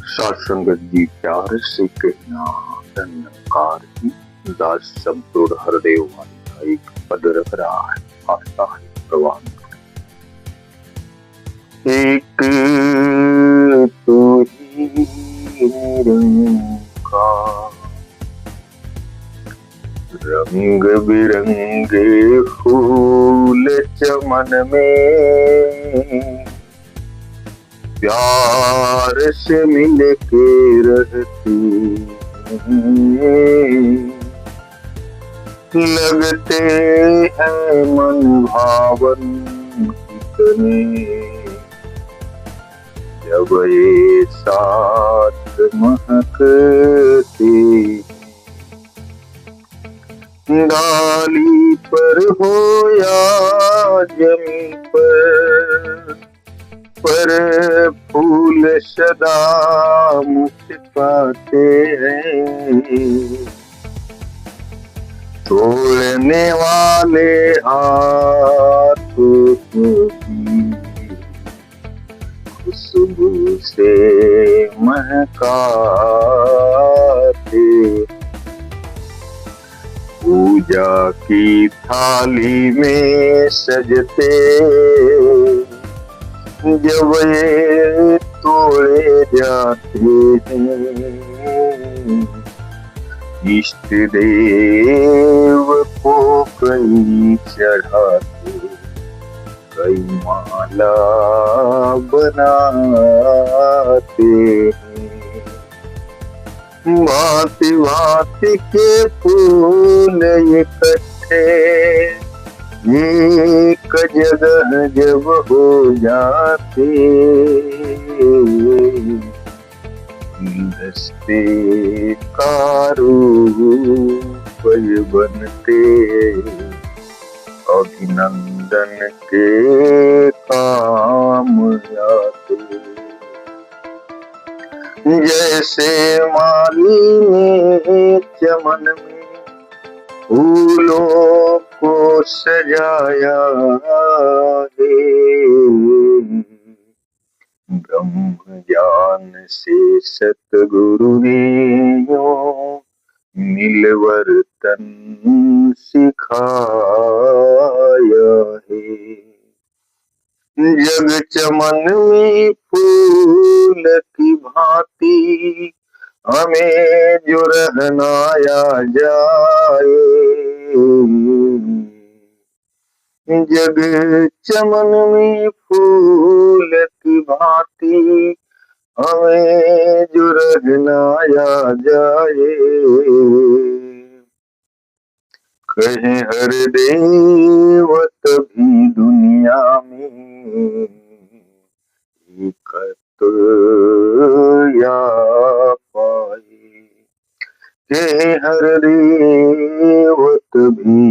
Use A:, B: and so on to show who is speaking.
A: सासंगत जी प्यार से कहना धन्यकार की दास संपूर्ण हरदेव वाणी का एक पद रख रहा है। आस्था है प्रवाह एक तू ही निरंकार, रंग बिरंगे फूल चमन में प्यार से मिल के रहते लगते हैं मन भावन कितने, जब ये साथ महकते डाली पर हो या जमीन पर फूल सदा मुस्कुराते हैं, तोड़ने वाले हाथों की खुशबू से महकाते, पूजा की थाली में सजते जब ये तोड़े जाते हैं, इष्ट देव को कई चढ़ाते कई माला बनाते हैं, भांति भांति के फूल इकट्ठे एक जगह जब हो जाते, दस्ते कारू बनते अभिनंदन के काम आते, जैसे माली ने चमन में फूलों को सजाया है, ब्रह्म ज्ञान से सतगुरु ने यूं मिलवर्तन सिखाया है, जग चमन में फूल की भांति हमें जो रहनाया जाए, जग चमन में फूल की भांति हमें जो रहनाया जाए, कहे हर देव तभी दुनिया में एकत्र या पाए, कहे हर देव तभी